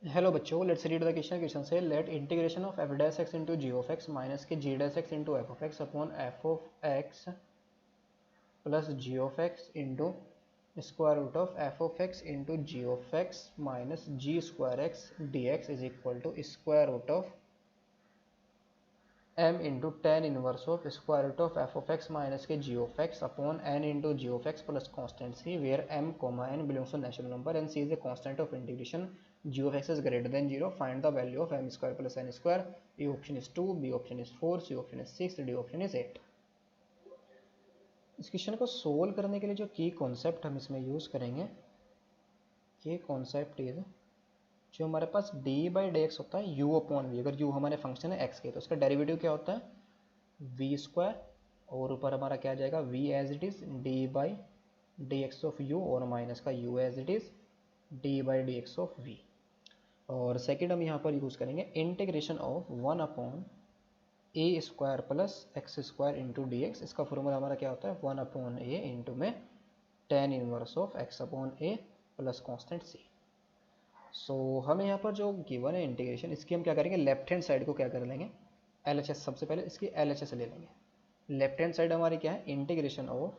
Hello बच्चों, let's read the question से let integration of f dash x into ji of x minus के g dash x into f of x upon f of x plus g of x into square root of F of x into ji of x minus g square x d x is equal to square root of m into tan inverse of square root of F of x minus के g of x upon n into ji of x plus constant c where m comma n belongs to natural number and c is a constant of integration g of x is greater than 0 find the value of m square plus n square a option is 2 b option is 4 c option is 6 d option is 8 इस question को solve करने के लिए जो की concept हम इसमें use करेंगे ये कॉन्सेप्ट इज जो हमारे पास d बाई डी एक्स होता है u अपॉन वी। अगर u हमारे फंक्शन है x के तो उसका डेरिवेटिव क्या होता है v स्क्वायर और ऊपर हमारा क्या आ जाएगा v as it is d by d x of u और माइनस का u as it is d by d x of v। और सेकेंड हम यहाँ पर यूज करेंगे integration of 1 upon a square plus x square into d x. इसका formula हमारा क्या होता है 1 अपॉन ए इंटू में tan inverse of x upon a plus constant c. So हमें यहाँ पर जो गिवन है इंटीग्रेशन, इसकी हम क्या करेंगे लेफ्ट हैंड साइड को क्या कर लेंगे LHS। सबसे पहले इसकी LHS ले लेंगे। लेफ्ट हैंड साइड हमारी क्या है integration of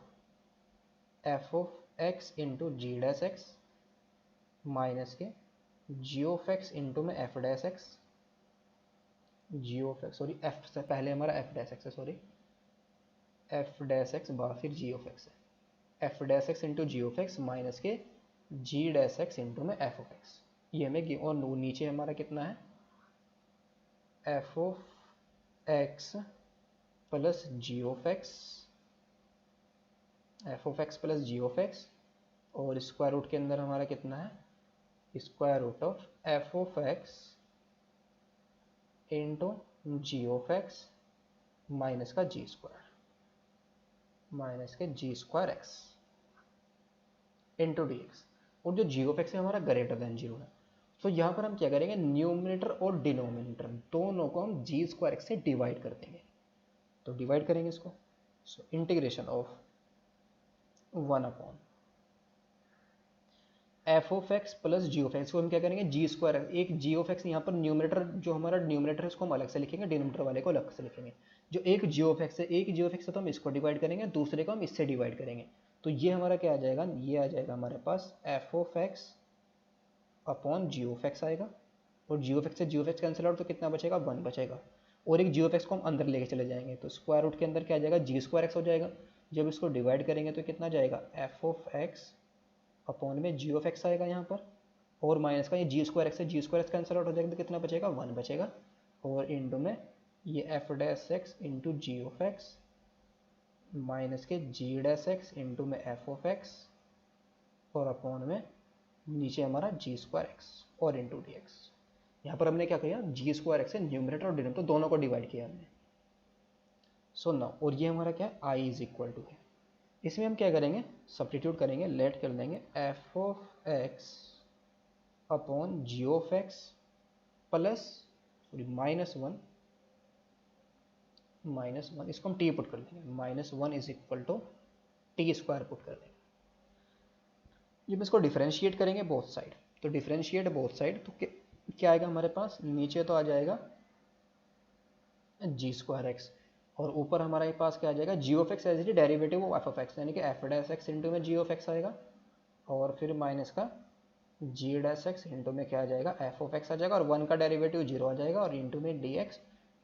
F of x into g dash x minus के जी ऑफ एक्स इंटू में f dash x g of x sorry f से पहले हमारा एफ डैश एक्स है सॉरी एफ डैश एक्स बाद फिर जी ऑफ एक्स है f dash x into ji of x minus के जी डैश एक्स इंटू में एफ ऑफ एक्स। ये हमें और नीचे हमारा कितना है F of x plus g of x f of x plus g of x और स्क्वायर रूट के अंदर हमारा कितना है square root of F of x into ji of x minus का जी स्क्वायर माइनस के g square x into d x. और जो जी ऑफ एक्स है हमारा ग्रेटर देन जीरो है। तो यहाँ पर हम क्या करेंगे न्यूमिनेटर और डिनोमिनेटर दोनों को हम जी स्क्वायर एक्स से डिवाइड कर देंगे। तो डिवाइड करेंगे इसको। So integration of 1 upon f of x plus g of x को हम क्या करेंगे जी स्क्वायर। एक जी ऑफ एक्स यहाँ पर न्यूमिनेटर जो हमारा न्यूमिनेटर है उसको हम अलग से लिखेंगे, डिनोमिनेटर वाले को अलग से लिखेंगे। जो एक जी ऑफ एक्स है एक जी ऑफ एक्स है तो हम इसको डिवाइड करेंगे, दूसरे को हम इससे डिवाइड करेंगे। तो ये हमारा क्या आ जाएगा, ये आ जाएगा हमारे पास f of x upon g of x आएगा। और जी ऑफ एक्स से g of x cancel out तो कितना बचेगा 1 बचेगा। और एक जी ऑफ एक्स को हम अंदर लेके चले जाएंगे तो स्क्वायर रूट के अंदर क्या आ जाएगा जी स्क्वायर एक्स हो जाएगा। जब इसको डिवाइड करेंगे तो कितना जाएगा एफ ऑफ एक्स अपॉन में जी ऑफ एक्स आएगा यहाँ पर और माइनस का ये जी स्क्वायर एक्स से जी स्क्वायर एक्स कैंसिल आउट हो जाएगा तो कितना बचेगा 1 बचेगा। और इंटू में ये f dash x into ji of x minus के जी डैश एक्स इंटू में एफ ऑफ एक्स और अपॉन में नीचे हमारा जी स्क्वायर एक्स और इंटू डी एक्स। यहाँ पर हमने क्या किया जी स्क्वायर एक्स से न्यूमिनेटर और डिनोमिनेटर तो दोनों को डिवाइड किया हमने। सो नाउ और ये हमारा क्या है आई इज इक्वल टू है। इसमें हम क्या करेंगे सब्स्टिट्यूट करेंगे, लेट कर देंगे f of x upon g of x plus sorry minus one इसको हम टी पुट कर देंगे -1 is equal to t square put कर देंगे। जब इसको डिफरेंशिएट करेंगे बोथ साइड तो डिफरेंशिएट बोथ साइड तो क्या आएगा हमारे पास नीचे तो आ जाएगा जी स्क्वायर एक्स और ऊपर हमारे पास क्या आ जाएगा g of x as a derivative of F of x यानी कि एफ डैश एक्स इंटू में जी ऑफ एक्स आएगा और फिर माइनस का जी डैश एक्स इंटू में क्या आ जाएगा एफ ऑफ एक्स आ जाएगा और 1 का डेरिवेटिव 0 आ जाएगा और इंटू में डी एक्स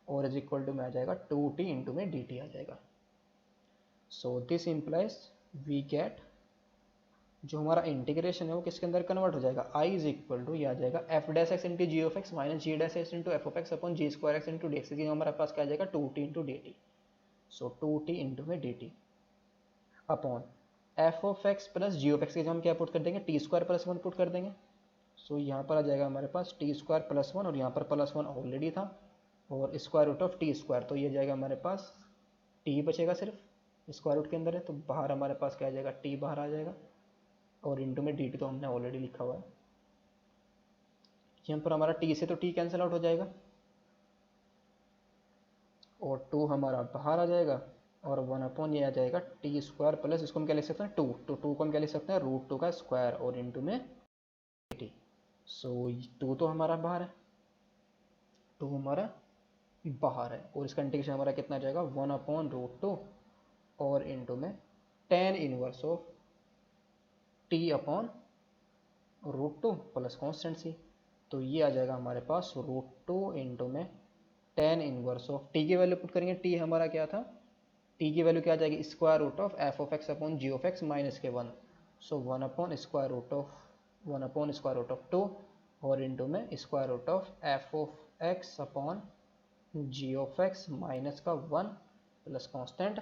और इज इक्वल टू में आ जाएगा 2t इंटू में डी टी आ जाएगा। So this implies we get जो हमारा इंटीग्रेशन है वो किसके अंदर कन्वर्ट हो जाएगा आई इज इक्वल टू ये आ जाएगा f dash x into ji of x minus g dash x into f of x upon g square x into d x. हमारे पास क्या आ जाएगा 2t into d t. So 2t into में d t upon f of x plus g of x के हम क्या put कर देंगे टी स्क्वायर प्लस 1 पुट कर देंगे। सो यहाँ पर आ जाएगा हमारे पास टी स्क्वायर प्लस 1 और यहाँ पर प्लस 1 ऑलरेडी था और square root of t square तो ये जाएगा हमारे पास टी बचेगा सिर्फ स्क्वायर रूट के अंदर है तो बाहर हमारे पास क्या आ जाएगा टी बाहर आ जाएगा और इंटू में डी टी तो हमने ऑलरेडी लिखा हुआ है। यहाँ पर हमारा टी से तो टी कैंसिल आउट हो जाएगा और 2 हमारा बाहर आ जाएगा और 1 अपॉन ये आ जाएगा टी स्क्वायर प्लस इसको हम क्या लिख सकते हैं 2 तो 2 को हम क्या लिख सकते हैं √2 का स्क्वायर और इंटू में टी। सो 2 तो हमारा बाहर है, 2 हमारा बाहर है, और इसका इंटीग्रेशन हमारा कितना जाएगा 1/√2 और इंटू में tan inverse of t upon √2 plus constant c. तो ये आ जाएगा हमारे पास √2 इंटू में tan इनवर्स ऑफ t की वैल्यू पुट करेंगे, t हमारा क्या था, t की वैल्यू क्या आ जाएगी square root of F of x upon g of x minus के 1। सो 1/√2 और इंटू में square root of F of x upon g of x minus का 1 प्लस कॉन्स्टेंट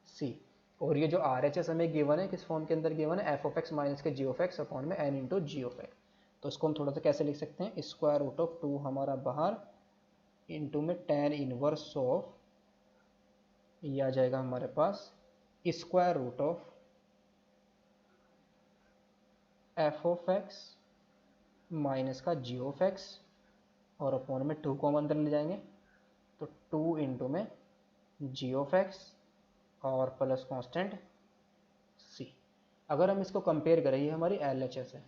सी। और ये जो आर एच एस हमें गिवन है किस फॉर्म के अंदर गिवन है, एफ ऑफ एक्स माइनस के जी ऑफ एक्स अपॉन में n into ji of x. तो इसको हम थोड़ा सा कैसे लिख सकते हैं, स्क्वायर रूट ऑफ 2 हमारा बाहर इंटू में tan इनवर्स ऑफ, ये आ जाएगा हमारे पास square root of F of x minus का जी ऑफ एक्स और अपॉन में 2 को हम अंदर ले जाएंगे, तो 2 इंटू में जी ऑफ एक्स और प्लस कांस्टेंट सी। अगर हम इसको कंपेयर करें, ये हमारी एल एच एस है,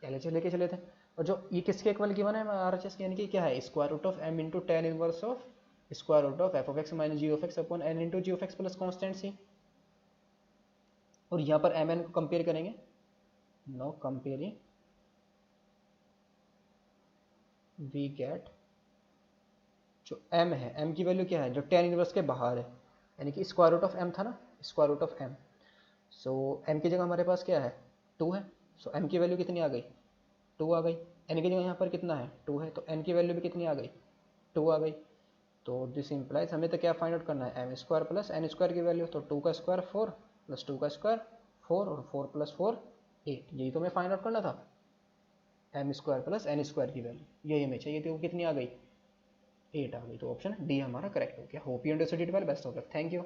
एल एच एस लेके चले थे, और जो ये किसके इक्वल गिवन है आर एच एस के, यानी कि क्या है square root of M into tan inverse of square root of F of x minus G of x upon N into ji of x plus constant c. और यहाँ पर M N को compare करेंगे, नो कंपेयरिंग वी गेट जो m है, m की value क्या है जो tan इनवर्स के बाहर है, यानी कि स्क्वायर रूट ऑफ m था ना, square root of m। So m की जगह हमारे पास क्या है 2 है, सो m की वैल्यू कितनी आ गई 2 आ गई। n की जगह यहाँ पर कितना है 2 है, तो n की वैल्यू भी कितनी आ गई 2 आ गई। तो दिस इंप्लाइज हमें तो क्या फाइंड आउट करना है m square plus n square की वैल्यू, तो 2 का स्क्वायर 4 प्लस 2 का स्क्वायर 4 और 4 प्लस 4 8, यही तो हमें फाइंड आउट करना था, m square plus n square की वैल्यू यही हमें चाहिए थी, वो कितनी आ गई 8 आ गई। तो ऑप्शन डी हमारा करेक्ट हो गया। Hope you understood it well, best of luck, thank you.